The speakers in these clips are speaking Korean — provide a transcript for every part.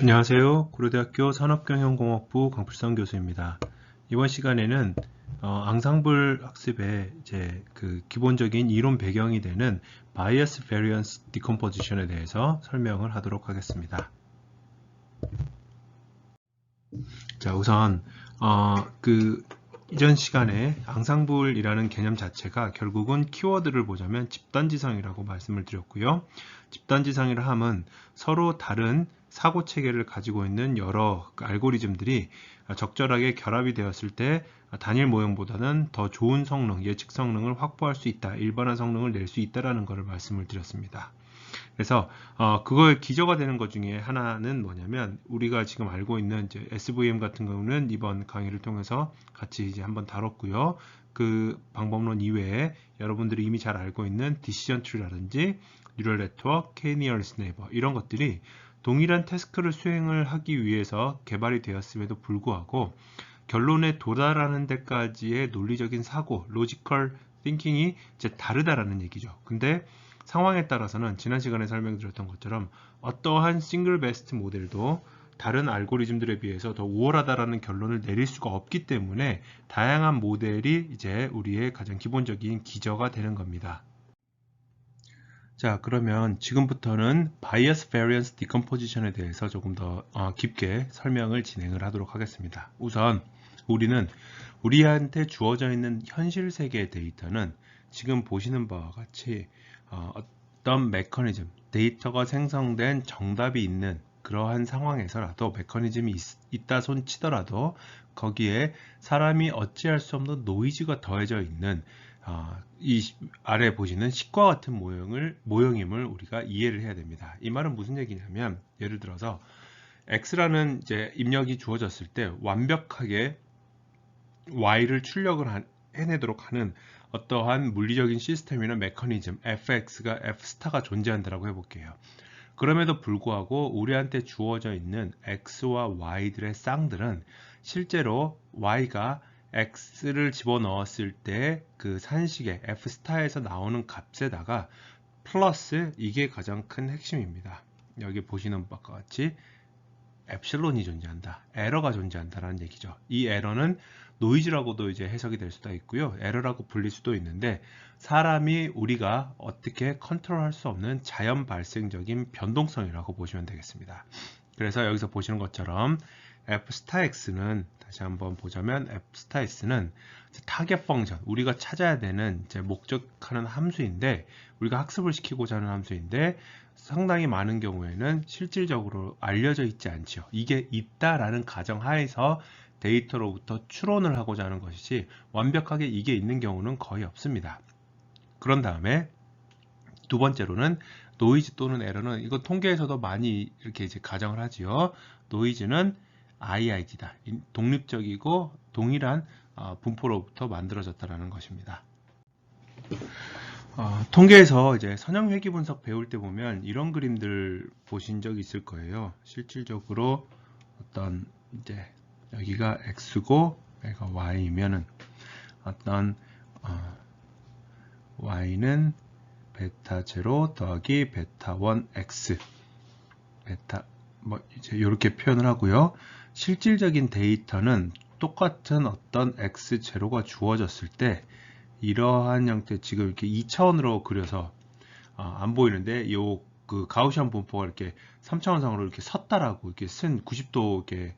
안녕하세요. 고려대학교 산업경영공학부 강필성 교수입니다. 이번 시간에는 앙상블 학습의 이제 그 기본적인 이론 배경이 되는 Bias Variance Decomposition에 대해서 설명을 하도록 하겠습니다. 자, 우선 이전 시간에 앙상블이라는 개념 자체가 결국은 키워드를 보자면 집단지성이라고 말씀을 드렸고요. 집단지성이라 함은 서로 다른 사고 체계를 가지고 있는 여러 알고리즘들이 적절하게 결합이 되었을 때 단일 모형보다는 더 좋은 성능, 예측 성능을 확보할 수 있다, 일반화 성능을 낼 수 있다라는 것을 말씀을 드렸습니다. 그래서 그걸 기저가 되는 것 중에 하나는 뭐냐면 우리가 지금 알고 있는 이제 SVM 같은 경우는 이번 강의를 통해서 같이 이제 한번 다뤘고요. 그 방법론 이외에 여러분들이 이미 잘 알고 있는 디시전 트리라든지 뉴럴 네트워크, K-니어리스 네이버 이런 것들이 동일한 태스크를 수행을 하기 위해서 개발이 되었음에도 불구하고 결론에 도달하는 데까지의 논리적인 사고, 로지컬 띵킹이 이제 다르다라는 얘기죠. 근데 상황에 따라서는 지난 시간에 설명드렸던 것처럼 어떠한 싱글 베스트 모델도 다른 알고리즘들에 비해서 더 우월하다라는 결론을 내릴 수가 없기 때문에 다양한 모델이 이제 우리의 가장 기본적인 기저가 되는 겁니다. 자, 그러면 지금부터는 Bias Variance Decomposition에 대해서 조금 더 깊게 설명을 진행을 하도록 하겠습니다. 우선 우리는 우리한테 주어져 있는 현실 세계의 데이터는 지금 보시는 바와 같이 어떤 메커니즘, 데이터가 생성된 정답이 있는 그러한 상황에서라도 메커니즘이 있다 손 치더라도 거기에 사람이 어찌할 수 없는 노이즈가 더해져 있는 이 아래 보시는 식과 같은 모형임을 우리가 이해를 해야 됩니다. 이 말은 무슨 얘기냐면 예를 들어서 X라는 이제 입력이 주어졌을 때 완벽하게 Y를 출력을 해내도록 하는 어떠한 물리적인 시스템이나 메커니즘 fx가 f스타가 존재한다고 해볼게요. 그럼에도 불구하고 우리한테 주어져 있는 x와 y들의 쌍들은 실제로 y가 x를 집어넣었을 때 그 산식의 f스타에서 나오는 값에다가 플러스 이게 가장 큰 핵심입니다. 여기 보시는 바와 같이 엡실론이 존재한다, 에러가 존재한다라는 얘기죠. 이 에러는 노이즈라고도 이제 해석이 될 수도 있고요, 에러라고 불릴 수도 있는데 사람이 우리가 어떻게 컨트롤할 수 없는 자연 발생적인 변동성이라고 보시면 되겠습니다. 그래서 여기서 보시는 것처럼 f 스타 x는 다시 한번 보자면 f 스타 x는 타겟 펑션, 우리가 찾아야 되는 이제 목적하는 함수인데 우리가 학습을 시키고자 하는 함수인데 상당히 많은 경우에는 실질적으로 알려져 있지 않죠. 이게 있다라는 가정하에서 데이터로부터 추론을 하고자 하는 것이지 완벽하게 이게 있는 경우는 거의 없습니다. 그런 다음에 두 번째로는 노이즈 또는 에러는 이거 통계에서도 많이 이렇게 이제 가정을 하지요. 노이즈는 IID다. 독립적이고 동일한 분포로부터 만들어졌다라는 것입니다. 통계에서 이제 선형 회귀 분석 배울 때 보면 이런 그림들 보신 적 있을 거예요. 실질적으로 어떤 이제 여기가 x고 여기가 y면은 어떤 y는 베타 0 더하기 베타 1 x 베타 뭐 이제 이렇게 표현을 하고요. 실질적인 데이터는 똑같은 어떤 x0가 주어졌을 때 이러한 형태, 지금 이렇게 2차원으로 그려서 안 보이는데 요 그 가우시안 분포가 이렇게 3차원상으로 이렇게 섰다라고 이렇게 쓴 90도 이렇게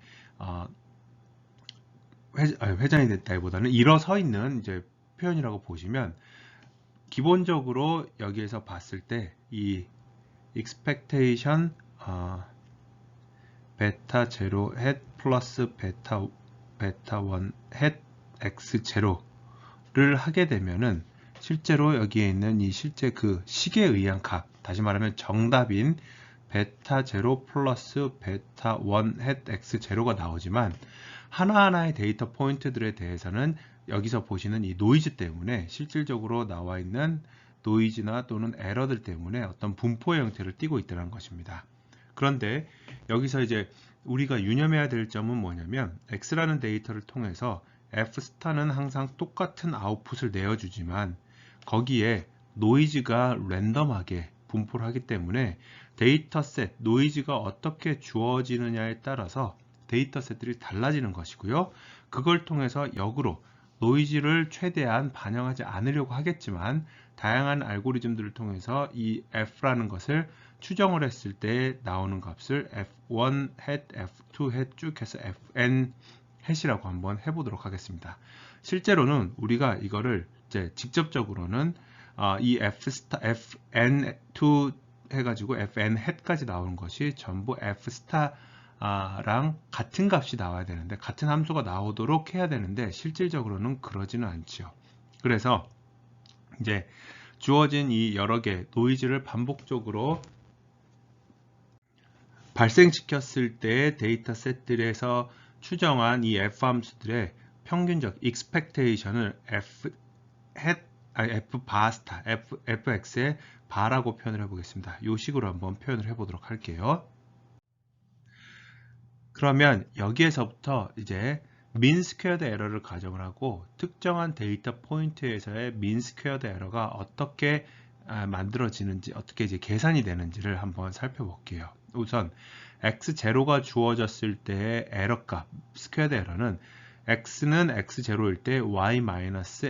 회전이 됐다기보다는 일어서 있는 이제 표현이라고 보시면 기본적으로 여기에서 봤을 때 이 expectation 베타 0 햇 플러스 베타 1 햇 x0를 하게 되면은 실제로 여기에 있는 이 실제 그 식에 의한 값, 다시 말하면 정답인 베타 0 플러스 베타 1 햇 x0가 나오지만 하나하나의 데이터 포인트들에 대해서는 여기서 보시는 이 노이즈 때문에 실질적으로 나와 있는 노이즈나 또는 에러들 때문에 어떤 분포의 형태를 띠고 있다는 것입니다. 그런데 여기서 이제 우리가 유념해야 될 점은 뭐냐면 X라는 데이터를 통해서 F스타는 항상 똑같은 아웃풋을 내어주지만 거기에 노이즈가 랜덤하게 분포를 하기 때문에 데이터셋, 노이즈가 어떻게 주어지느냐에 따라서 데이터셋들이 달라지는 것이고요. 그걸 통해서 역으로 노이즈를 최대한 반영하지 않으려고 하겠지만 다양한 알고리즘들을 통해서 이 f라는 것을 추정을 했을 때 나오는 값을 f1 hat, f2 hat 쭉 해서 fn hat이라고 한번 해보도록 하겠습니다. 실제로는 우리가 이거를 이제 직접적으로는 이 fn2 해가지고 fn hat까지 나오는 것이 전부 f 랑 같은 값이 나와야 되는데, 같은 함수가 나오도록 해야 되는데 실질적으로는 그러지는 않죠. 그래서 이제 주어진 이 여러 개 노이즈를 반복적으로 발생시켰을 때 데이터 셋들에서 추정한 이 f 함수들의 평균적 expectation을 f bar 스타, fx의 bar라고 표현을 해보겠습니다. 이 식으로 한번 표현을 해보도록 할게요. 그러면 여기에서부터 이제 mean squared 에러를 가정을 하고 특정한 데이터 포인트에서의 mean squared 에러가 어떻게 만들어지는지, 어떻게 이제 계산이 되는지를 한번 살펴볼게요. 우선 x0가 주어졌을 때의 에러값, 스퀘어드 에러는 x는 x0일 때 y-f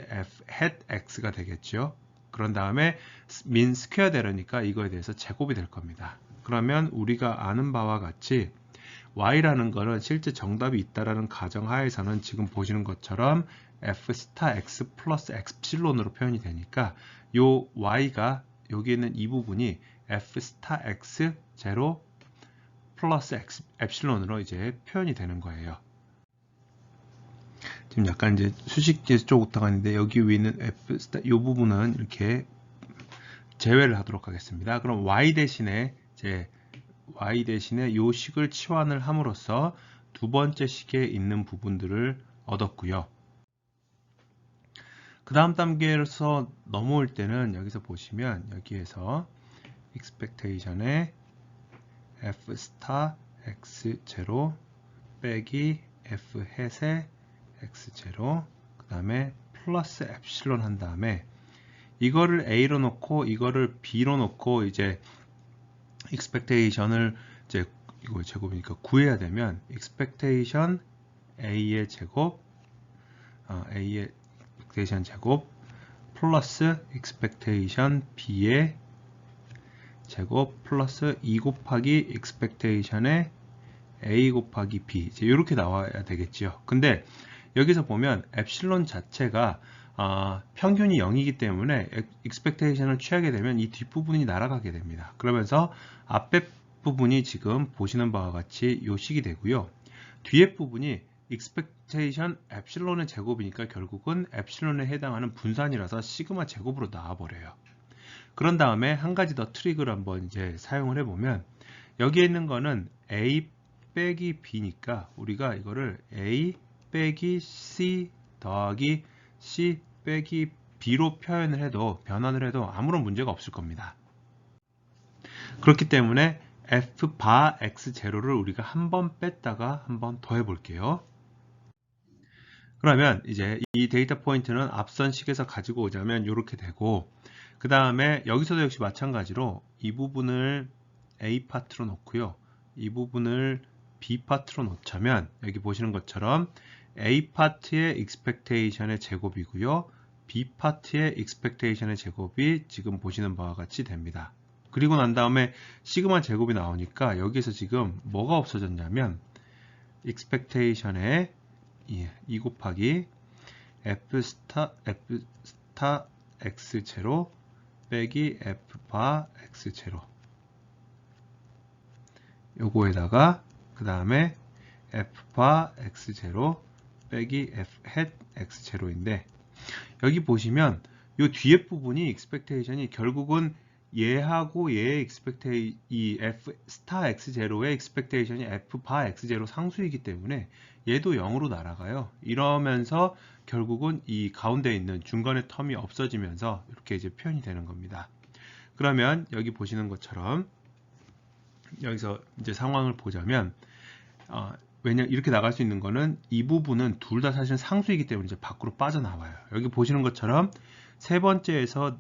hat x가 되겠죠. 그런 다음에 mean squared 에러니까 이거에 대해서 제곱이 될 겁니다. 그러면 우리가 아는 바와 같이 y라는 거는 실제 정답이 있다라는 가정하에서는 지금 보시는 것처럼 f 스타 x 플러스 epsilon으로 표현이 되니까 요 y가 여기 있는 이 부분이 f 스타 x 제로 플러스 epsilon으로 이제 표현이 되는 거예요. 지금 약간 이제 수식제 쪽 들어가는데 여기 위에 있는 f 스타 이 부분은 이렇게 제외를 하도록 하겠습니다. 그럼 y 대신에 요 식을 치환을 함으로써 두 번째 식에 있는 부분들을 얻었고요. 그 다음 단계에서 넘어올 때는 여기서 보시면 여기에서 expectation에 f 스타 x0 빼기 f hat의 x0 그 다음에 플러스 epsilon 한 다음에 이거를 a로 놓고 이거를 b로 놓고 이제 expectation을 이제 이거 제곱이니까 구해야 되면 expectation a의 제곱 a의 expectation 제곱 플러스 expectation b의 제곱 플러스 2 곱하기 expectation의 a 곱하기 b 이제 이렇게 나와야 되겠지요. 근데 여기서 보면 epsilon 자체가 평균이 0이기 때문에 expectation을 취하게 되면 이 뒷부분이 날아가게 됩니다. 그러면서 앞에 부분이 지금 보시는 바와 같이 요 식이 되고요. 뒤에 부분이 expectation epsilon의 제곱이니까 결국은 epsilon에 해당하는 분산이라서 시그마 제곱으로 나와버려요. 그런 다음에 한 가지 더 트릭을 한번 이제 사용을 해보면 여기에 있는 거는 a 빼기 b니까 우리가 이거를 a 빼기 c 더하기 c 빼기 b로 표현을 해도 변환을 해도 아무런 문제가 없을 겁니다. 그렇기 때문에 f bar x0를 우리가 한 번 뺐다가 한 번 더 해볼게요. 그러면 이제 이 데이터 포인트는 앞선 식에서 가지고 오자면 이렇게 되고 그 다음에 여기서도 역시 마찬가지로 이 부분을 A 파트로 놓고요. 이 부분을 B 파트로 놓자면 여기 보시는 것처럼 A 파트의 expectation의 제곱이고요. B 파트의 expectation의 제곱이 지금 보시는 바와 같이 됩니다. 그리고 난 다음에 시그마 제곱이 나오니까 여기서 지금 뭐가 없어졌냐면 expectation의 2 곱하기 f 스타 x0 빼기 f bar x0 요거에다가 그 다음에 f bar x0 빼기 f hat x0인데 여기 보시면 요 뒤에 부분이 expectation이 결국은 얘하고 얘의 이 f 스타 x0의 expectation이 f bar x0 상수이기 때문에 얘도 0으로 날아가요. 이러면서 결국은 이 가운데 있는 중간의 텀이 없어지면서 이렇게 이제 표현이 되는 겁니다. 그러면 여기 보시는 것처럼 여기서 이제 상황을 보자면 왜냐 이렇게 나갈 수 있는 거는 이 부분은 둘 다 사실 상수이기 때문에 이제 밖으로 빠져나와요. 여기 보시는 것처럼 세 번째에서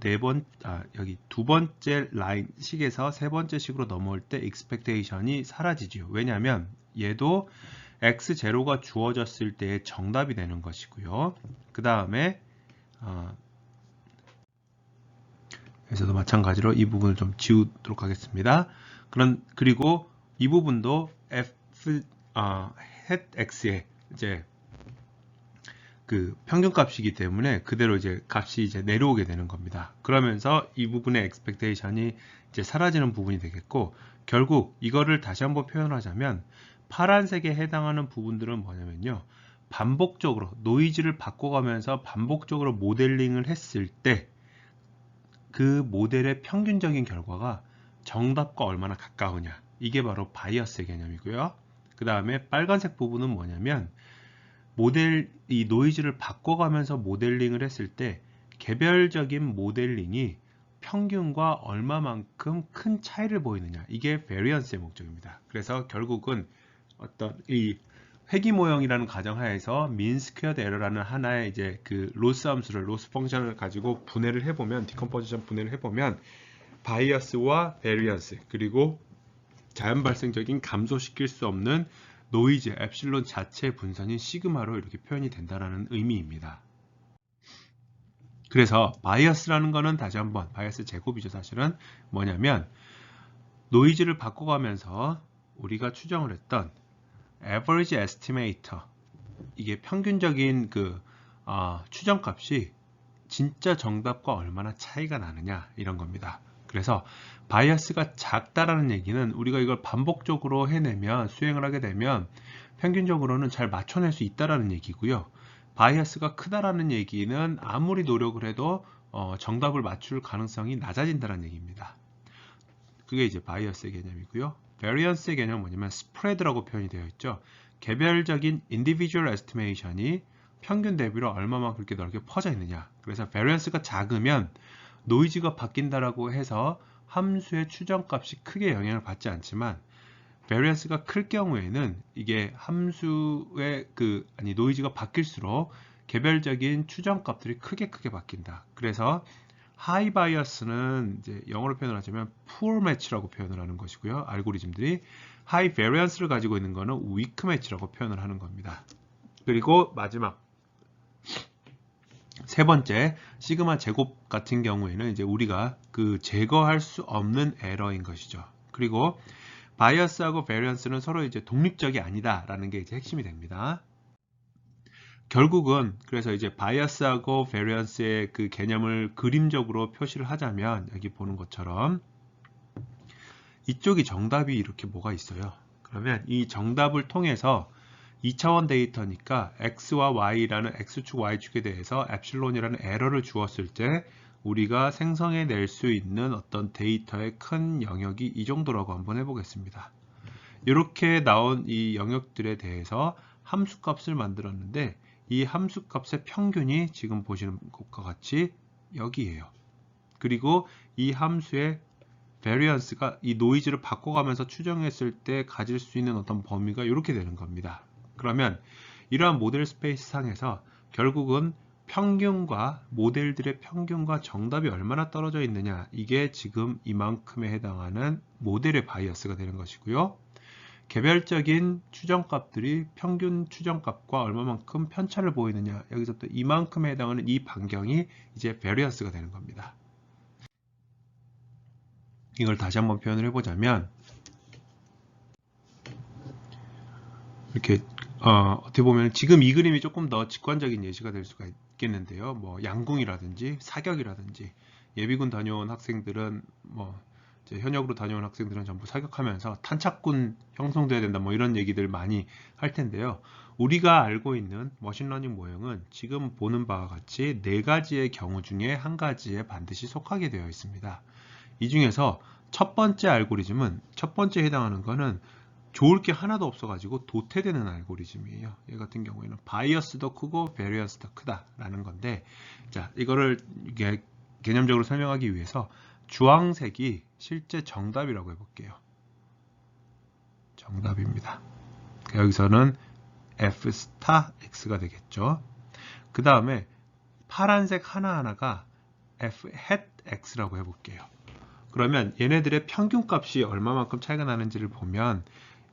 여기 두 번째 라인 식에서 세 번째 식으로 넘어올 때 expectation이 사라지죠. 왜냐하면 얘도 x0가 주어졌을 때의 정답이 되는 것이고요. 그 다음에 여기서도 마찬가지로 이 부분을 좀 지우도록 하겠습니다. 그리고 이 부분도 hat x의 이제 그 평균값이기 때문에 그대로 이제 값이 이제 내려오게 되는 겁니다. 그러면서 이 부분의 expectation이 이제 사라지는 부분이 되겠고, 결국 이거를 다시 한번 표현을 하자면 파란색에 해당하는 부분들은 뭐냐면요, 반복적으로 노이즈를 바꿔가면서 반복적으로 모델링을 했을 때 그 모델의 평균적인 결과가 정답과 얼마나 가까우냐, 이게 바로 바이어스의 개념이고요. 그 다음에 빨간색 부분은 뭐냐면 이 노이즈를 바꿔가면서 모델링을 했을 때 개별적인 모델링이 평균과 얼마만큼 큰 차이를 보이느냐, 이게 베리언스의 목적입니다. 그래서 결국은 어떤 이 회귀 모형이라는 가정하에서 민 스퀘어드 에러라는 하나의 이제 그 로스 함수를, 로스 펑션을 가지고 분해를 해보면, 디컴포지션 분해를 해보면 바이어스와 베리언스, 그리고 자연 발생적인 감소시킬 수 없는 노이즈 엡실론 자체의 분선인 시그마로 이렇게 표현이 된다는 의미입니다. 그래서 바이어스라는 거는 다시 한번 바이어스 제곱이죠. 사실은 뭐냐면 노이즈를 바꿔가면서 우리가 추정을 했던 average estimator, 이게 평균적인 그 추정값이 진짜 정답과 얼마나 차이가 나느냐, 이런 겁니다. 그래서 바이어스가 작다라는 얘기는 우리가 이걸 반복적으로 해내면, 수행을 하게 되면 평균적으로는 잘 맞춰낼 수 있다라는 얘기고요. 바이어스가 크다라는 얘기는 아무리 노력을 해도 정답을 맞출 가능성이 낮아진다는 얘기입니다. 그게 이제 바이어스의 개념이고요. 베리언스의 개념은 뭐냐면 스프레드라고 표현이 되어 있죠. 개별적인 individual estimation이 평균 대비로 얼마만큼 그렇게 넓게 퍼져 있느냐. 그래서 베리언스가 작으면 노이즈가 바뀐다라고 해서 함수의 추정값이 크게 영향을 받지 않지만, 베리언스가 클 경우에는 이게 함수의 노이즈가 바뀔수록 개별적인 추정값들이 크게 바뀐다. 그래서 하이 바이어스는 이제 영어로 표현을 하자면 poor match라고 표현을 하는 것이고요. 알고리즘들이 하이 베리언스를 가지고 있는 거는 weak match라고 표현을 하는 겁니다. 그리고 마지막 세 번째, 시그마 제곱 같은 경우에는 이제 우리가 제거할 수 없는 에러인 것이죠. 그리고 바이어스하고 베리언스는 서로 이제 독립적이 아니다라는 게 이제 핵심이 됩니다. 결국은 그래서 이제 바이어스하고 베리언스의 그 개념을 그림적으로 표시를 하자면 여기 보는 것처럼 이쪽이 정답이 이렇게 뭐가 있어요. 그러면 이 정답을 통해서 2차원 데이터니까 x와 y라는 x축, y축에 대해서 엡실론이라는 에러를 주었을 때 우리가 생성해낼 수 있는 어떤 데이터의 큰 영역이 이 정도라고 한번 해보겠습니다. 이렇게 나온 이 영역들에 대해서 함수값을 만들었는데 이 함수값의 평균이 지금 보시는 것과 같이 여기에요. 그리고 이 함수의 베리언스가 이 노이즈를 바꿔가면서 추정했을 때 가질 수 있는 어떤 범위가 이렇게 되는 겁니다. 그러면 이러한 모델 스페이스 상에서 결국은 평균과 모델들의 평균과 정답이 얼마나 떨어져 있느냐, 이게 지금 이만큼에 해당하는 모델의 바이어스가 되는 것이고요. 개별적인 추정값들이 평균 추정값과 얼마만큼 편차를 보이느냐, 여기서부터 이만큼에 해당하는 이 반경이 이제 베리언스가 되는 겁니다. 이걸 다시 한번 표현을 해보자면 이렇게 어떻게 보면 지금 이 그림이 조금 더 직관적인 예시가 될 수가 있겠는데요. 뭐 양궁이라든지 사격이라든지 예비군 다녀온 학생들은 현역으로 다녀온 학생들은 전부 사격하면서 탄착군 형성돼야 된다, 뭐 이런 얘기들 많이 할 텐데요. 우리가 알고 있는 머신러닝 모형은 지금 보는 바와 같이 네 가지의 경우 중에 한 가지에 반드시 속하게 되어 있습니다. 이 중에서 첫 번째 알고리즘은, 첫 번째 해당하는 거는 좋을 게 하나도 없어가지고 도태되는 알고리즘이에요. 얘 같은 경우에는 바이어스도 크고 베리언스도 크다라는 건데, 자, 이거를 이게 개념적으로 설명하기 위해서 주황색이 실제 정답이라고 해볼게요. 정답입니다. 여기서는 F 스타 X가 되겠죠. 그 다음에 파란색 하나하나가 f hat x라고 해볼게요. 그러면 얘네들의 평균값이 얼마만큼 차이가 나는지를 보면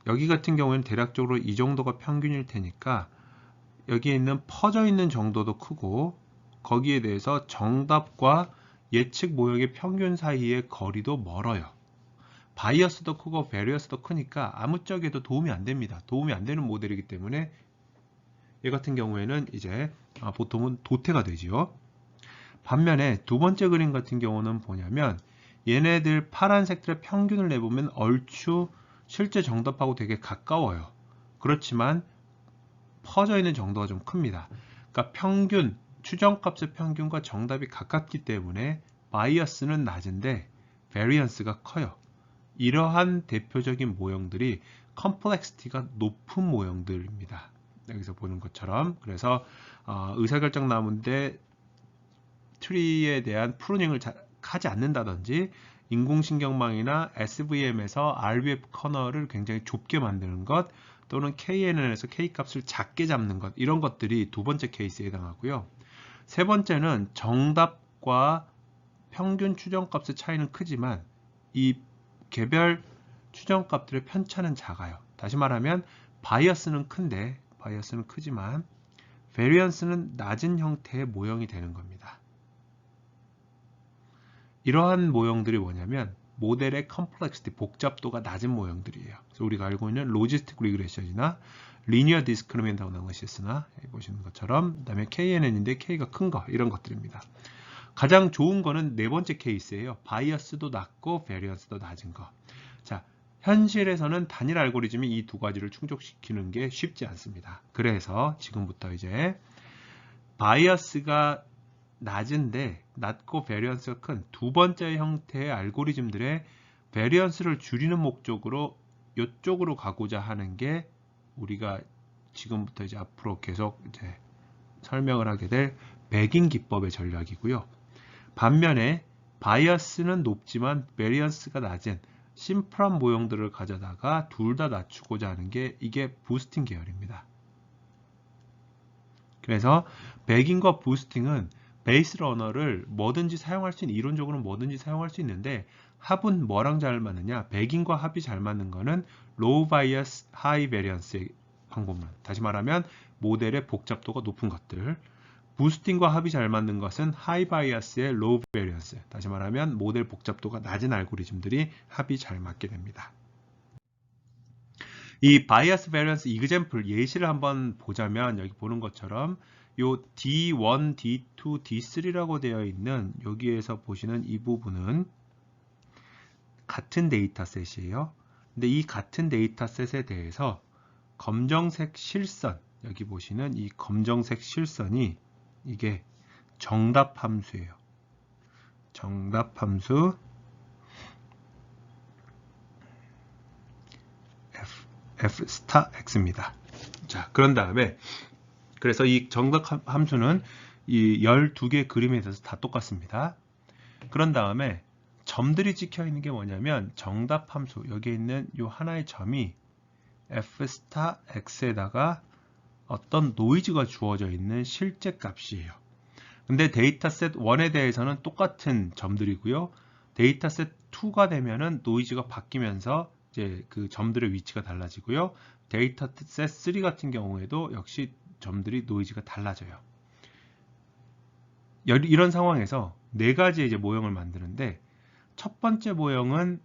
여기 같은 경우에는 대략적으로 이 정도가 평균일 테니까 여기에 있는 퍼져 있는 정도도 크고 거기에 대해서 정답과 예측 모형의 평균 사이의 거리도 멀어요. 바이어스도 크고 베리어스도 크니까 아무짝에도 도움이 안 됩니다. 도움이 안 되는 모델이기 때문에 얘 같은 경우에는 이제 보통은 도태가 되지요. 반면에 두 번째 그림 같은 경우는 뭐냐면 얘네들 파란색들의 평균을 내보면 얼추 실제 정답하고 되게 가까워요. 그렇지만 퍼져 있는 정도가 좀 큽니다. 그러니까 평균, 추정값의 평균과 정답이 가깝기 때문에 바이어스는 낮은데 베리언스가 커요. 이러한 대표적인 모형들이 컴플렉시티가 높은 모형들입니다. 여기서 보는 것처럼. 그래서 의사결정 나무인데 트리에 대한 프루닝을 하지 않는다든지 인공신경망이나 SVM에서 RBF 커널을 굉장히 좁게 만드는 것 또는 KNN에서 K값을 작게 잡는 것 이런 것들이 두 번째 케이스에 해당하고요. 세 번째는 정답과 평균 추정값의 차이는 크지만 이 개별 추정값들의 편차는 작아요. 다시 말하면 바이어스는 크지만 베리언스는 낮은 형태의 모형이 되는 겁니다. 이러한 모형들이 뭐냐면 모델의 컴플렉시티, 복잡도가 낮은 모형들이에요. 그래서 우리가 알고 있는 로지스틱 리그레션이나 리니어 디스크리미넌트 어널리시스나 보시는 것처럼 그다음에 KNN인데 K가 큰 거 이런 것들입니다. 가장 좋은 거는 네 번째 케이스예요. 바이어스도 낮고 베리언스도 낮은 거. 자, 현실에서는 단일 알고리즘이 이 두 가지를 충족시키는 게 쉽지 않습니다. 그래서 지금부터 이제 바이어스가 낮고 베리언스가 큰 두 번째 형태의 알고리즘들의 베리언스를 줄이는 목적으로 이쪽으로 가고자 하는 게 우리가 지금부터 이제 앞으로 계속 이제 설명을 하게 될 백인 기법의 전략이고요. 반면에 바이어스는 높지만 베리언스가 낮은 심플한 모형들을 가져다가 둘 다 낮추고자 하는 게 이게 부스팅 계열입니다. 그래서 백인과 부스팅은 베이스 러너를 뭐든지 사용할 수 있는, 이론적으로는 뭐든지 사용할 수 있는데 합은 뭐랑 잘 맞느냐? 백인과 합이 잘 맞는 거는 로우 바이어스, 하이 베리언스의 방법론. 다시 말하면 모델의 복잡도가 높은 것들. 부스팅과 합이 잘 맞는 것은 하이 바이어스의 로우 베리언스. 다시 말하면 모델 복잡도가 낮은 알고리즘들이 합이 잘 맞게 됩니다. 이 바이어스 베리언스 이그젬플 예시를 한번 보자면 여기 보는 것처럼 요 D1, D2, D3라고 되어 있는 여기에서 보시는 이 부분은 같은 데이터셋이에요. 근데 이 같은 데이터셋에 대해서 검정색 실선, 여기 보시는 이 검정색 실선이 이게 정답 함수예요. 정답 함수 f 스타 x입니다. 자, 그런 다음에 그래서 이 정답 함수는 이 12개 그림에 대해서 다 똑같습니다. 그런 다음에 점들이 찍혀 있는 게 뭐냐면 정답 함수, 여기에 있는 이 하나의 점이 f 스타 x에다가 어떤 노이즈가 주어져 있는 실제 값이에요. 근데 데이터셋 1에 대해서는 똑같은 점들이고요. 데이터셋 2가 되면은 노이즈가 바뀌면서 이제 그 점들의 위치가 달라지고요. 데이터셋 3 같은 경우에도 역시 점들이 노이즈가 달라져요. 이런 상황에서 네 가지의 이제 모형을 만드는데 첫 번째 모형은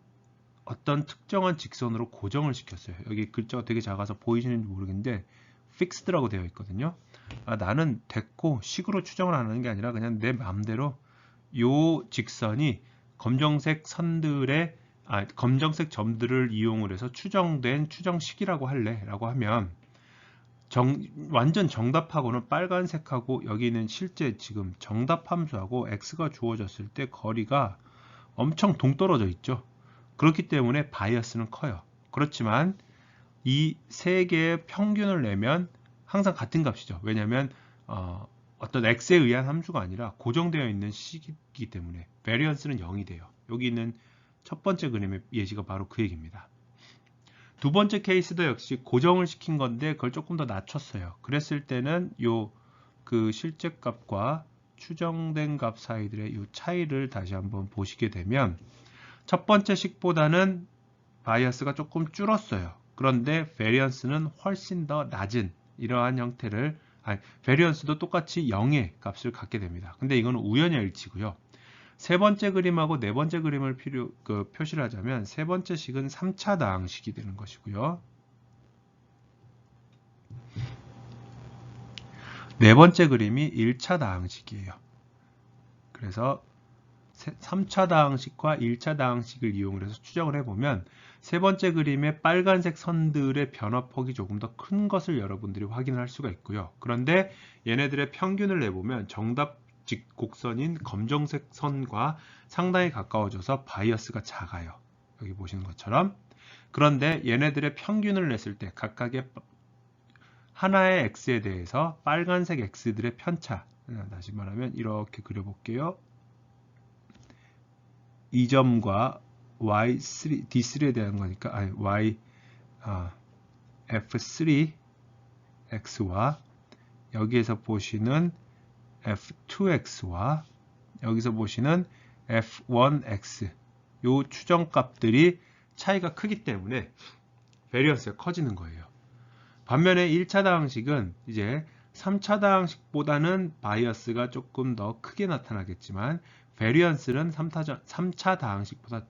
어떤 특정한 직선으로 고정을 시켰어요. 여기 글자가 되게 작아서 보이시는지 모르겠는데 fixed라고 되어 있거든요. 나는 됐고 식으로 추정을 안 하는 게 아니라 그냥 내 마음대로 요 직선이 검정색 선들의 검정색 점들을 이용을 해서 추정된 추정식이라고 할래 라고 하면 완전 정답하고는 빨간색하고 여기 있는 실제 지금 정답 함수하고 x가 주어졌을 때 거리가 엄청 동떨어져 있죠. 그렇기 때문에 바이어스는 커요. 그렇지만 이 세 개의 평균을 내면 항상 같은 값이죠. 왜냐하면 어떤 x에 의한 함수가 아니라 고정되어 있는 식이기 때문에 베리언스는 0이 돼요. 여기 있는 첫 번째 그림의 예시가 바로 그 얘기입니다. 두 번째 케이스도 역시 고정을 시킨 건데 그걸 조금 더 낮췄어요. 그랬을 때는 요 그 실제 값과 추정된 값 사이들의 이 차이를 다시 한번 보시게 되면 첫 번째 식보다는 바이어스가 조금 줄었어요. 그런데 베리언스는 훨씬 더 낮은 이러한 형태를 베리언스도 똑같이 0의 값을 갖게 됩니다. 근데 이건 우연의 일치고요. 세 번째 그림하고 네 번째 그림을 표시를 하자면 세 번째 식은 3차 다항식이 되는 것이고요. 네 번째 그림이 1차 다항식이에요. 그래서 3차 다항식과 1차 다항식을 이용해서 추정을 해보면 세 번째 그림의 빨간색 선들의 변화폭이 조금 더 큰 것을 여러분들이 확인할 수가 있고요. 그런데 얘네들의 평균을 내보면 정답 곡선인 검정색 선과 상당히 가까워져서 바이어스가 작아요. 여기 보시는 것처럼. 그런데 얘네들의 평균을 냈을 때 각각의 하나의 x에 대해서 빨간색 x들의 편차, 다시 말하면 이렇게 그려볼게요. 이 점과 y3, d3에 대한 거니까 f3x와 여기에서 보시는 f2x와 여기서 보시는 f1x 요 추정값들이 차이가 크기 때문에 베리언스가 커지는 거예요. 반면에 1차 다항식은 이제 3차 다항식보다는 바이어스가 조금 더 크게 나타나겠지만 베리언스는 3차 다항식보다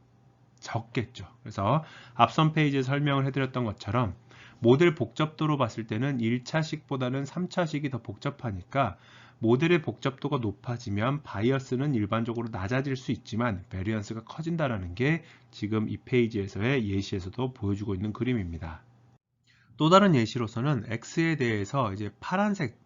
적겠죠. 그래서 앞선 페이지에 설명을 해드렸던 것처럼 모델 복잡도로 봤을 때는 1차식보다는 3차식이 더 복잡하니까 모델의 복잡도가 높아지면 바이어스는 일반적으로 낮아질 수 있지만 베리언스가 커진다는 게 지금 이 페이지에서의 예시에서도 보여주고 있는 그림입니다. 또 다른 예시로서는 X에 대해서 이제 파란색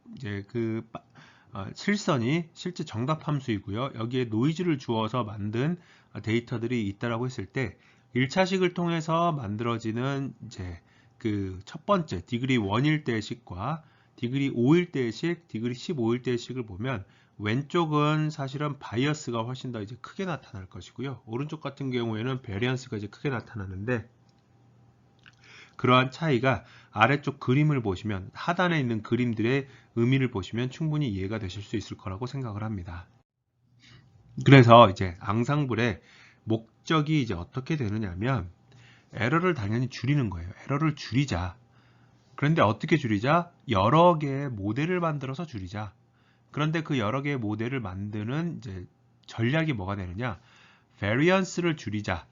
실선이 실제 정답 함수이고요. 여기에 노이즈를 주어서 만든 데이터들이 있다라고 했을 때 1차식을 통해서 만들어지는 이제 그 첫 번째 디그리 1일 때의 식과 디그리 5일 때의 식, 디그리 15일 때의 식을 보면 왼쪽은 사실은 바이어스가 훨씬 더 이제 크게 나타날 것이고요. 오른쪽 같은 경우에는 베리언스가 이제 크게 나타나는데 그러한 차이가 아래쪽 그림을 보시면 하단에 있는 그림들의 의미를 보시면 충분히 이해가 되실 수 있을 거라고 생각을 합니다. 그래서 이제 앙상블의 목적이 이제 어떻게 되느냐면 에러를 당연히 줄이는 거예요. 에러를 줄이자. 그런데 어떻게 줄이자? 여러 개의 모델을 만들어서 줄이자. 그런데 그 여러 개의 모델을 만드는 이제 전략이 뭐가 되느냐? variance를 줄이자.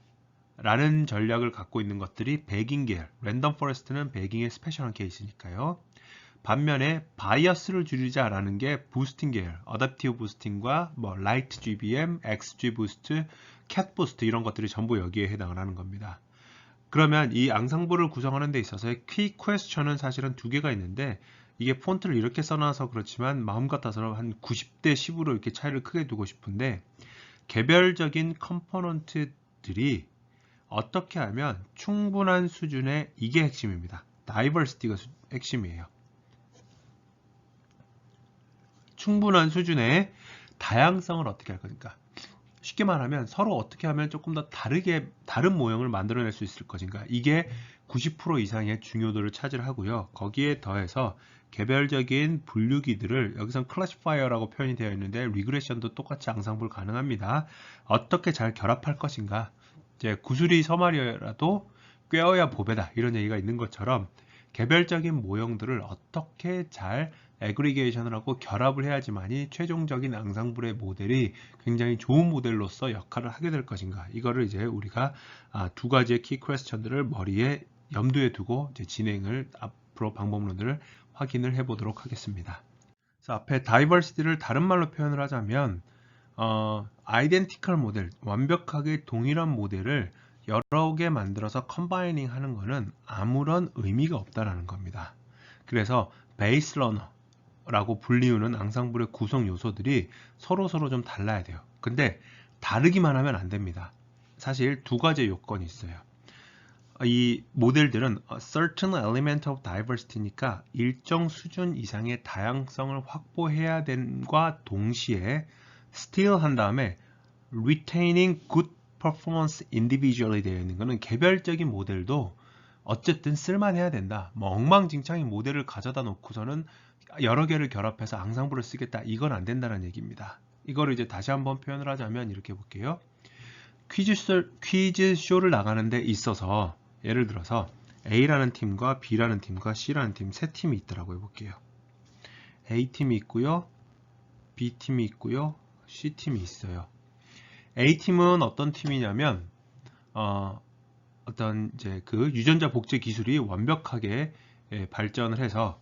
라는 전략을 갖고 있는 것들이 배깅 계열, 랜덤 포레스트는 배깅의 스페셜한 케이스니까요. 반면에 바이어스를 줄이자라는 게 부스팅 계열, 어댑티브 부스팅과 뭐 라이트 GBM, XG 부스트, 캣 부스트 이런 것들이 전부 여기에 해당을 하는 겁니다. 그러면 이 앙상블을 구성하는 데 있어서의 키 퀘스천은 사실은 두 개가 있는데 이게 폰트를 이렇게 써놔서 그렇지만 마음 같아서는 한 90대 10으로 이렇게 차이를 크게 두고 싶은데 개별적인 컴포넌트들이 어떻게 하면 충분한 수준의 이게 핵심입니다. 다이버시티가 핵심이에요. 충분한 수준의 다양성을 어떻게 할 거니까 쉽게 말하면 서로 어떻게 하면 조금 더 다른 모형을 만들어낼 수 있을 것인가 이게 90% 이상의 중요도를 차지하고요. 거기에 더해서 개별적인 분류기들을 여기선 클래시파이어라고 표현이 되어 있는데 리그레션도 똑같이 앙상블 가능합니다. 어떻게 잘 결합할 것인가 이제 구슬이 서말이라도 꿰어야 보배다 이런 얘기가 있는 것처럼 개별적인 모형들을 어떻게 잘 애그리게이션을 하고 결합을 해야지만이 최종적인 앙상블의 모델이 굉장히 좋은 모델로서 역할을 하게 될 것인가 이거를 이제 우리가 두 가지의 키 퀘스천들을 머리에 염두에 두고 이제 진행을 앞으로 방법론들을 확인을 해 보도록 하겠습니다. 그래서 앞에 다이버시티를 다른 말로 표현을 하자면 아이덴티컬 모델, 완벽하게 동일한 모델을 여러 개 만들어서 컴바이닝 하는 것은 아무런 의미가 없다라는 겁니다. 그래서 베이스 러너라고 불리우는 앙상블의 구성 요소들이 서로 좀 달라야 돼요. 근데 다르기만 하면 안 됩니다. 사실 두 가지 요건이 있어요. 이 모델들은 certain element of diversity니까 일정 수준 이상의 다양성을 확보해야 됨과 동시에 still 한 다음에 retaining good performance individually 되어 있는 것은 개별적인 모델도 어쨌든 쓸만해야 된다. 뭐 엉망진창인 모델을 가져다 놓고서는 여러 개를 결합해서 앙상블을 쓰겠다. 이건 안 된다는 얘기입니다. 이거를 이제 다시 한번 표현을 하자면 이렇게 볼게요. 퀴즈쇼를 나가는 데 있어서 예를 들어서 A라는 팀과 B라는 팀과 C라는 팀 세 팀이 있다라고 해볼게요. A팀이 있고요. B팀이 있고요. C팀이 있어요. A팀은 어떤 팀이냐면 어떤 이제 그 유전자 복제 기술이 완벽하게 발전을 해서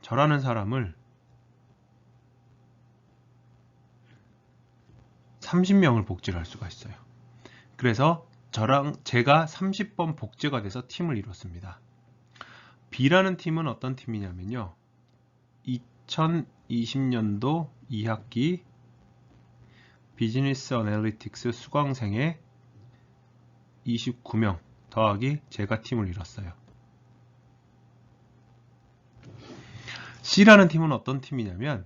저라는 사람을 30명을 복제를 할 수가 있어요. 그래서 제가 30번 복제가 돼서 팀을 이뤘습니다. B라는 팀은 어떤 팀이냐면요. 2020년도 2학기 비즈니스 어널리틱스 수강생의 29명 더하기 제가 팀을 이뤘어요. C라는 팀은 어떤 팀이냐면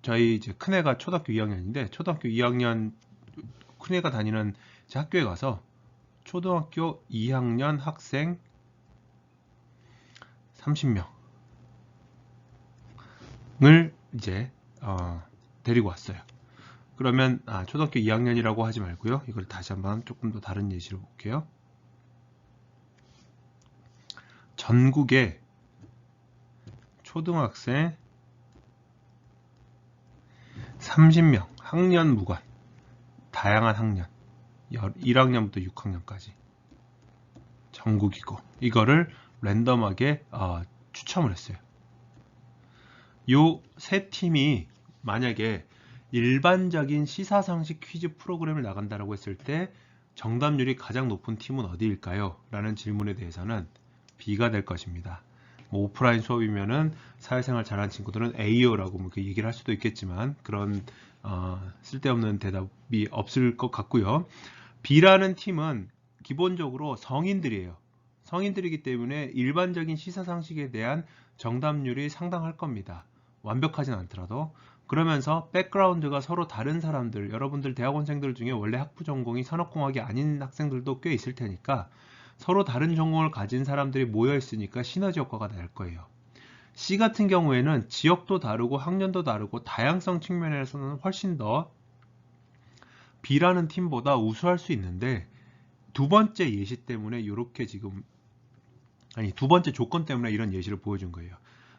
저희 이제 큰애가 초등학교 2학년인데 초등학교 2학년 큰애가 다니는 제 학교에 가서 초등학교 2학년 학생 30명을 이제 데리고 왔어요. 그러면 초등학교 2학년이라고 하지 말고요. 이걸 다시 한번 조금 더 다른 예시로 볼게요. 전국의 초등학생 30명, 학년 무관, 다양한 학년, 1학년부터 6학년까지 전국이고 이거를 랜덤하게 추첨을 했어요. 요 세 팀이 만약에 일반적인 시사상식 퀴즈 프로그램을 나간다고 했을 때 정답률이 가장 높은 팀은 어디일까요? 라는 질문에 대해서는 B가 될 것입니다. 뭐 오프라인 수업이면은 사회생활 잘하는 친구들은 A요라고 뭐 얘기를 할 수도 있겠지만 그런 쓸데없는 대답이 없을 것 같고요. B라는 팀은 기본적으로 성인들이에요. 성인들이기 때문에 일반적인 시사상식에 대한 정답률이 상당할 겁니다. 완벽하진 않더라도. 그러면서 백그라운드가 서로 다른 사람들, 여러분들 대학원생들 중에 원래 학부 전공이 산업공학이 아닌 학생들도 꽤 있을 테니까 서로 다른 전공을 가진 사람들이 모여 있으니까 시너지 효과가 날 거예요. C 같은 경우에는 지역도 다르고 학년도 다르고 다양성 측면에서는 훨씬 더 B라는 팀보다 우수할 수 있는데 두 번째 예시 때문에 이렇게 지금 두 번째 조건 때문에 이런 예시를 보여준 거예요.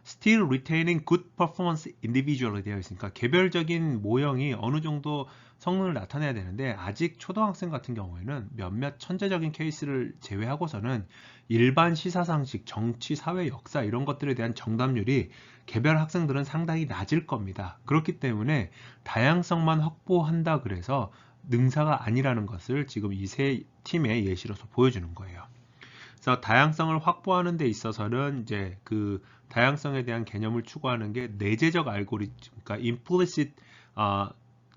Still retaining good performance individually 되어 있으니까 개별적인 모형이 어느 정도 성능을 나타내야 되는데 아직 초등학생 같은 경우에는 몇몇 천재적인 케이스를 제외하고서는 일반 시사상식, 정치, 사회, 역사 이런 것들에 대한 정답률이 개별 학생들은 상당히 낮을 겁니다. 그렇기 때문에 다양성만 확보한다 그래서 능사가 아니라는 것을 지금 이 세 팀의 예시로서 보여주는 거예요. 그래서 다양성을 확보하는 데 있어서는 이제 그 다양성에 대한 개념을 추구하는 게 내재적 알고리즘, 그러니까 implicit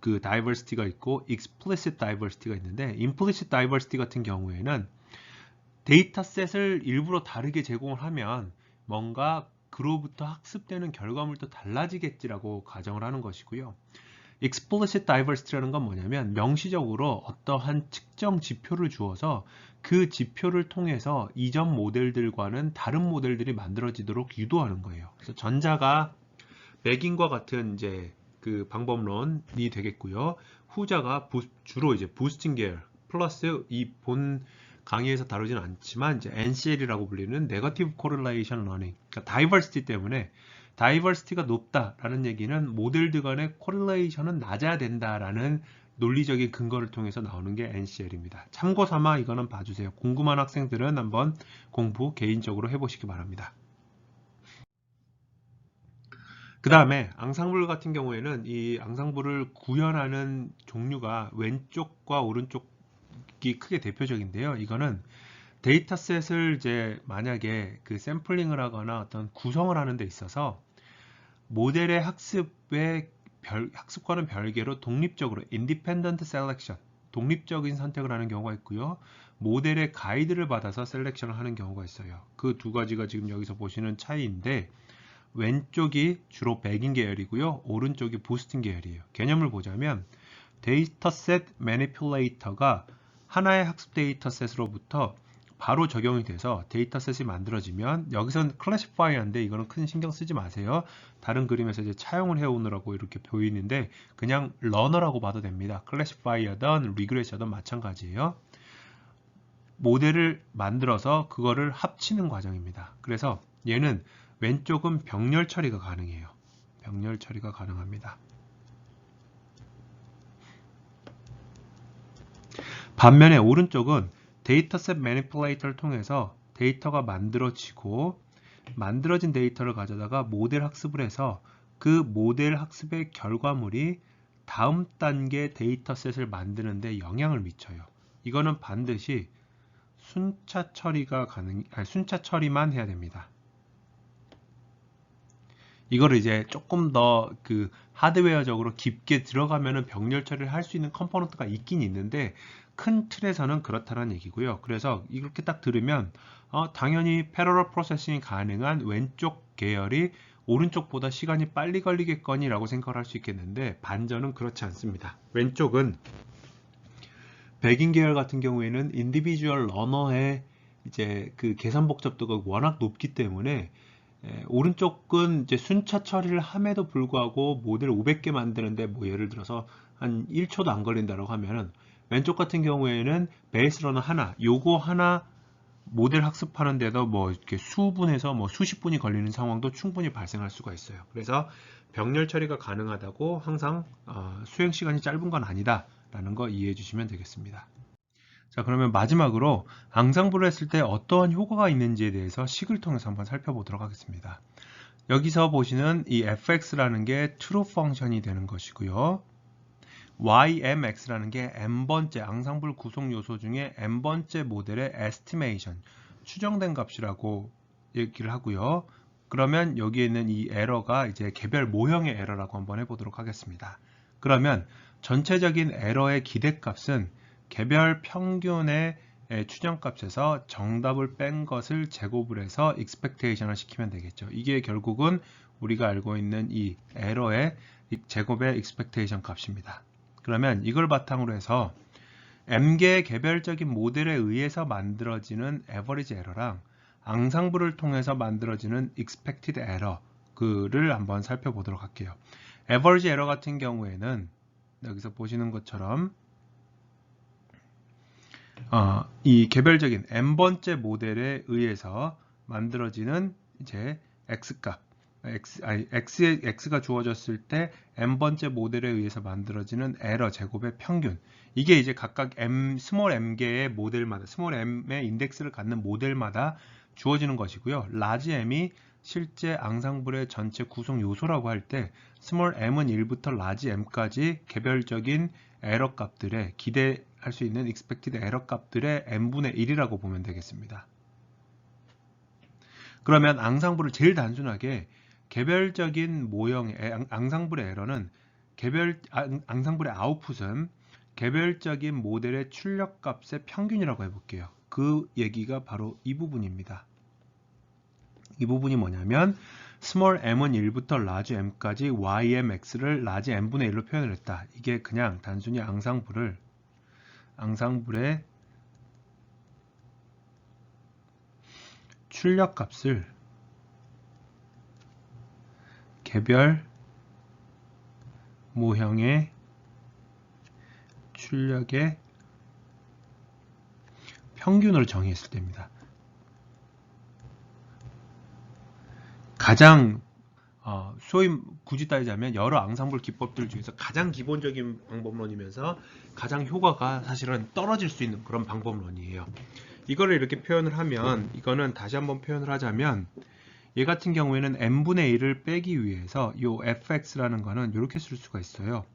그 diversity가 있고 explicit diversity가 있는데 implicit diversity 같은 경우에는 데이터셋을 일부러 다르게 제공을 하면 뭔가 그로부터 학습되는 결과물도 달라지겠지라고 가정을 하는 것이고요. explicit diversity라는 건 뭐냐면 명시적으로 어떠한 측정 지표를 주어서 그 지표를 통해서 이전 모델들과는 다른 모델들이 만들어지도록 유도하는 거예요. 그래서 전자가 맥인과 같은 이제 그 방법론이 되겠고요. 후자가 주로 이제 부스팅 계열 플러스 이 본 강의에서 다루지는 않지만 이제 NCL이라고 불리는 Negative Correlation Learning. 그러니까 다이버시티 때문에 다이버시티가 높다라는 얘기는 모델들 간의 코릴레이션은 낮아야 된다라는 논리적인 근거를 통해서 나오는 게 NCL입니다. 참고 삼아 이거는 봐주세요. 궁금한 학생들은 한번 공부 개인적으로 해보시기 바랍니다. 그 다음에 앙상블 같은 경우에는 이 앙상블을 구현하는 종류가 왼쪽과 오른쪽이 크게 대표적인데요. 이거는 데이터셋을 이제 만약에 그 샘플링을 하거나 어떤 구성을 하는 데 있어서 모델의 학습과는 별개로 독립적으로 independent selection, 독립적인 선택을 하는 경우가 있고요. 모델의 가이드를 받아서 셀렉션을 하는 경우가 있어요. 그 두 가지가 지금 여기서 보시는 차이인데 왼쪽이 주로 백인 계열이고요. 오른쪽이 부스팅 계열이에요. 개념을 보자면 데이터셋 매니플레이터가 하나의 학습 데이터셋으로부터 바로 적용이 돼서 데이터셋이 만들어지면 여기선 클래시파이어인데 이거는 큰 신경 쓰지 마세요. 다른 그림에서 이제 차용을 해오느라고 이렇게 보이는데 그냥 러너라고 봐도 됩니다. 클래시파이어든 리그레셔든 마찬가지예요. 모델을 만들어서 그거를 합치는 과정입니다. 그래서 얘는 왼쪽은 병렬 처리가 가능해요. 병렬 처리가 가능합니다. 반면에 오른쪽은 데이터셋 매니플레이터를 통해서 데이터가 만들어지고 만들어진 데이터를 가져다가 모델 학습을 해서 그 모델 학습의 결과물이 다음 단계 데이터셋을 만드는데 영향을 미쳐요. 이거는 반드시 순차 처리만 해야 됩니다. 이거를 이제 조금 더 그 하드웨어적으로 깊게 들어가면은 병렬 처리를 할 수 있는 컴포넌트가 있긴 있는데 큰 틀에서는 그렇다는 얘기고요. 그래서 이렇게 딱 들으면 당연히 패러럴 프로세싱이 가능한 왼쪽 계열이 오른쪽보다 시간이 빨리 걸리겠거니라고 생각을 할 수 있겠는데 반전은 그렇지 않습니다. 왼쪽은 백인 계열 같은 경우에는 인디비주얼 러너의 이제 그 계산 복잡도가 워낙 높기 때문에 오른쪽은 이제 순차 처리를 함에도 불구하고 모델 500개 만드는데 뭐 예를 들어서 한 1초도 안 걸린다고 하면은 왼쪽 같은 경우에는 베이스 러너 하나, 요거 하나 모델 학습하는데도 뭐 이렇게 수분에서 뭐 수십 분이 걸리는 상황도 충분히 발생할 수가 있어요. 그래서 병렬 처리가 가능하다고 항상 수행 시간이 짧은 건 아니다 라는 거 이해해 주시면 되겠습니다. 자, 그러면 마지막으로 앙상블을 했을 때 어떠한 효과가 있는지에 대해서 식을 통해서 한번 살펴보도록 하겠습니다. 여기서 보시는 이 fx라는 게 true 펑션이 되는 것이고요. ymx라는 게 n번째 앙상블 구성 요소 중에 n번째 모델의 estimation, 추정된 값이라고 얘기를 하고요. 그러면 여기에 있는 이 에러가 이제 개별 모형의 에러라고 한번 해보도록 하겠습니다. 그러면 전체적인 에러의 기대값은 개별 평균의 추정값에서 정답을 뺀 것을 제곱을 해서 expectation을 시키면 되겠죠. 이게 결국은 우리가 알고 있는 이 에러의 제곱의 expectation 값입니다. 그러면 이걸 바탕으로 해서 m개의 개별적인 모델에 의해서 만들어지는 average error랑 앙상블을 통해서 만들어지는 expected error 그를 한번 살펴보도록 할게요. average error 같은 경우에는 여기서 보시는 것처럼 이 개별적인 n번째 모델에 의해서 만들어지는 이제 x값, x가 주어졌을 때 n번째 모델에 의해서 만들어지는 에러 제곱의 평균. 이게 이제 각각 스몰 m개의 모델마다, 스몰 m의 인덱스를 갖는 모델마다 주어지는 것이고요. 라지 m이 실제 앙상블의 전체 구성 요소라고 할 때 스몰 m은 1부터 라지 m까지 개별적인 에러 값들의 기대할 수 있는 expected 에러 값들의 n분의 1이라고 보면 되겠습니다. 그러면 앙상블을 제일 단순하게 개별적인 모형의 앙상블의 에러는 앙상블의 아웃풋은 개별적인 모델의 출력값의 평균이라고 해볼게요. 그 얘기가 바로 이 부분입니다. 이 부분이 뭐냐면 스몰 m은 1부터 라지 m까지 ymx를 라지 n분의 1로 표현을 했다. 이게 그냥 단순히 앙상블의 출력값을 개별 모형의 출력의 평균으로 정의했을 때입니다. 가장 소위 굳이 따지자면 여러 앙상블 기법들 중에서 가장 기본적인 방법론이면서 가장 효과가 사실은 떨어질 수 있는 그런 방법론이에요. 이거를 이렇게 표현을 하면 이거는 다시 한번 표현을 하자면 얘 같은 경우에는 n분의 1을 빼기 위해서 이 fx라는 거는 이렇게 쓸 수가 있어요.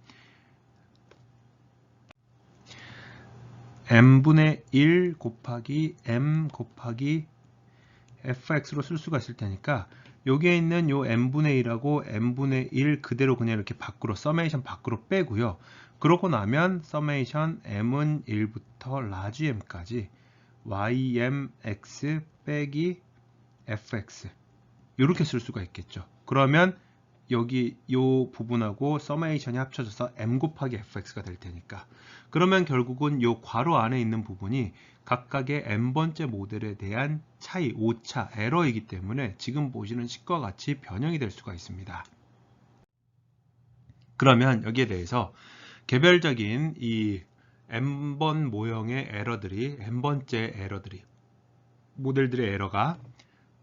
n분의 1 곱하기 m 곱하기 fx로 쓸 수가 있을 테니까 여기에 있는 요 n분의 1하고 n분의 1 그대로 그냥 이렇게 밖으로 서메이션 밖으로 빼고요. 그러고 나면 서메이션 m은 1부터 라지 m까지 ymx 빼기 fx 이렇게 쓸 수가 있겠죠. 그러면 여기 요 부분하고 서메이션이 합쳐져서 m 곱하기 fx가 될 테니까. 그러면 결국은 요 괄호 안에 있는 부분이 각각의 n번째 모델에 대한 차이, 오차, 에러이기 때문에 지금 보시는 식과 같이 변형이 될 수가 있습니다. 그러면 여기에 대해서 개별적인 이 n번 모형의 에러들이, n번째 에러들이, 모델들의 에러가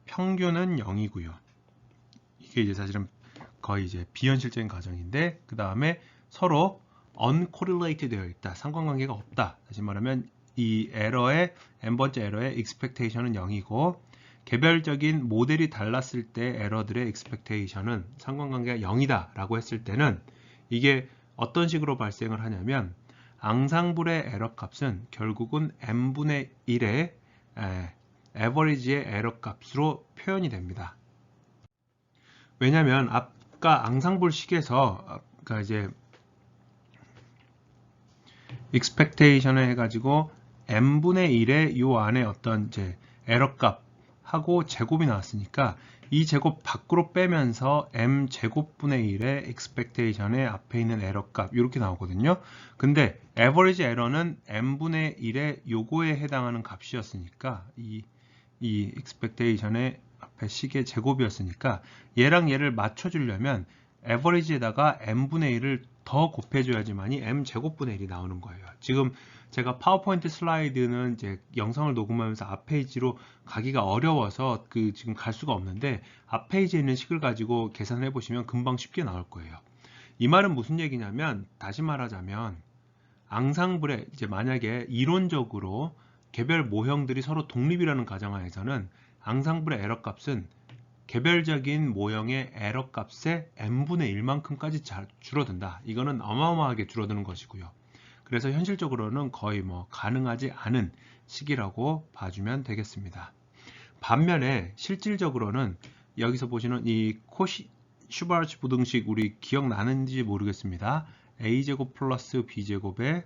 평균은 0이고요. 이게 이제 사실은 거의 이제 비현실적인 가정인데, 그 다음에 서로 uncorrelated 되어 있다. 상관관계가 없다. 다시 말하면 이 에러의 n번째 에러의 expectation은 0이고 개별적인 모델이 달랐을 때 에러들의 expectation은 상관관계가 0이다 라고 했을 때는 이게 어떤 식으로 발생을 하냐면 앙상블의 에러 값은 결국은 n분의 1의 average의 에러 값으로 표현이 됩니다. 왜냐하면 아까 앙상블 식에서 그러니까 이제 expectation을 해가지고 n분의 1의 요 안에 어떤 이제 에러 값하고 제곱이 나왔으니까 이 제곱 밖으로 빼면서 m 제곱분의 1의 expectation의 앞에 있는 에러 값 이렇게 나오거든요. 근데 average 에러는 n분의 1의 요거에 해당하는 값이었으니까 이 expectation의 앞에 식의 제곱이었으니까 얘랑 얘를 맞춰주려면 average에다가 n분의 1을 더 곱해줘야지만이 m 제곱분의 1이 나오는 거예요. 지금 제가 파워포인트 슬라이드는 이제 영상을 녹음하면서 앞 페이지로 가기가 어려워서 지금 갈 수가 없는데 앞 페이지에 있는 식을 가지고 계산을 해보시면 금방 쉽게 나올 거예요. 이 말은 무슨 얘기냐면 다시 말하자면 앙상블에 이제 만약에 이론적으로 개별 모형들이 서로 독립이라는 가정하에서는 앙상블의 에러 값은 개별적인 모형의 에러 값의 n분의 1만큼까지 줄어든다. 이거는 어마어마하게 줄어드는 것이고요. 그래서 현실적으로는 거의 가능하지 않은 식이라고 봐주면 되겠습니다. 반면에 실질적으로는 여기서 보시는 이 슈바르츠 부등식 우리 기억나는지 모르겠습니다. a제곱 플러스 b제곱에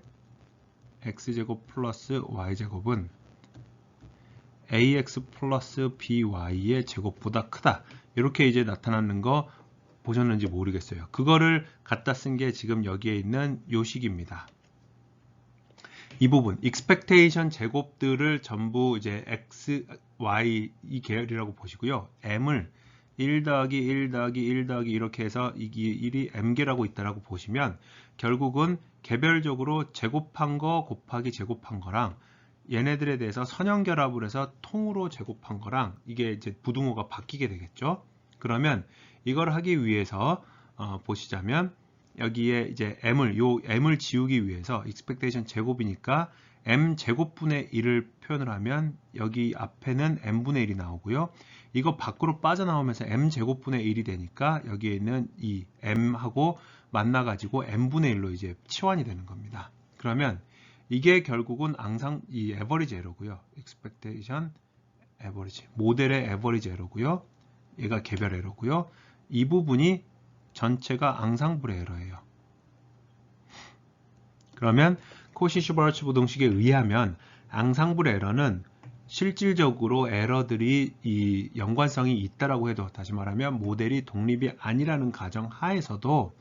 x제곱 플러스 y제곱은 ax 플러스 by의 제곱보다 크다. 이렇게 이제 나타나는 거 보셨는지 모르겠어요. 그거를 갖다 쓴 게 지금 여기에 있는 요 식입니다. 이 부분 expectation 제곱들을 전부 이제 x, y 이 계열이라고 보시고요. m을 1 더하기 1 더하기 1 더하기 이렇게 해서 이게 1이 m개라고 있다라고 보시면 결국은 개별적으로 제곱한 거 곱하기 제곱한 거랑 얘네들에 대해서 선형결합을 해서 통으로 제곱한 거랑 이게 이제 부등호가 바뀌게 되겠죠. 그러면 이걸 하기 위해서 보시자면 여기에 이제 m을 지우기 위해서 expectation 제곱이니까 m 제곱분의 1을 표현을 하면 여기 앞에는 m분의 1이 나오고요. 이거 밖으로 빠져나오면서 m 제곱분의 1이 되니까 여기에 있는 이 m하고 만나가지고 m분의 1로 이제 치환이 되는 겁니다. 그러면 이게 결국은 이 average 에러고요. expectation average, 모델의 average 에러고요. 얘가 개별 에러고요. 이 부분이 전체가 앙상블의 에러예요. 그러면 코시-슈바르츠 부등식에 의하면 앙상블의 에러는 실질적으로 에러들이 이 연관성이 있다라고 해도 다시 말하면 모델이 독립이 아니라는 가정 하에서도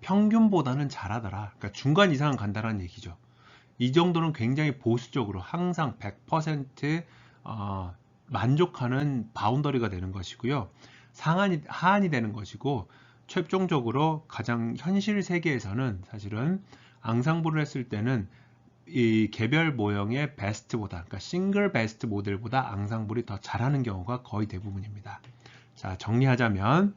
평균보다는 잘하더라. 그러니까 중간 이상은 간다는 얘기죠. 이 정도는 굉장히 보수적으로 항상 100% 만족하는 바운더리가 되는 것이고요. 하한이 되는 것이고 최종적으로 가장 현실 세계에서는 사실은 앙상블을 했을 때는 이 개별 모형의 베스트보다, 그러니까 싱글 베스트 모델보다 앙상블이 더 잘하는 경우가 거의 대부분입니다. 자, 정리하자면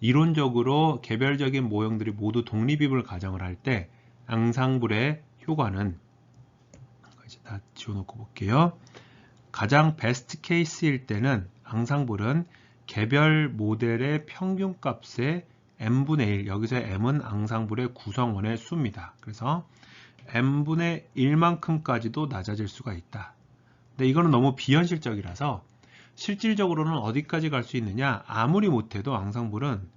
이론적으로 개별적인 모형들이 모두 독립임을 가정을 할 때 앙상블의 효과는 이제 다 지워놓고 볼게요. 가장 베스트 케이스일 때는 앙상블은 개별 모델의 평균값의 n분의 1, 여기서의 m은 앙상블의 구성원의 수입니다. 그래서 n분의 1만큼까지도 낮아질 수가 있다. 근데 이거는 너무 비현실적이라서 실질적으로는 어디까지 갈 수 있느냐? 아무리 못해도 앙상블은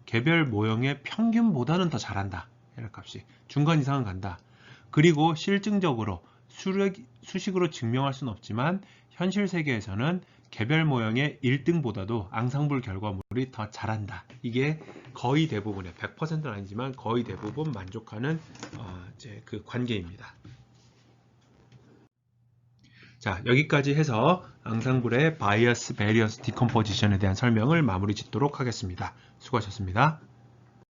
개별 모형의 평균보다는 더 잘한다. 에러 값이 중간 이상은 간다. 그리고 실증적으로 수식으로 증명할 수는 없지만 현실 세계에서는 개별 모형의 1등보다도 앙상블 결과물이 더 잘한다. 이게 거의 대부분의 100%는 아니지만 거의 대부분 만족하는 이제 그 관계입니다. 자, 여기까지 해서 앙상블의 바이어스 베리어스 디컴포지션에 대한 설명을 마무리 짓도록 하겠습니다. 수고하셨습니다.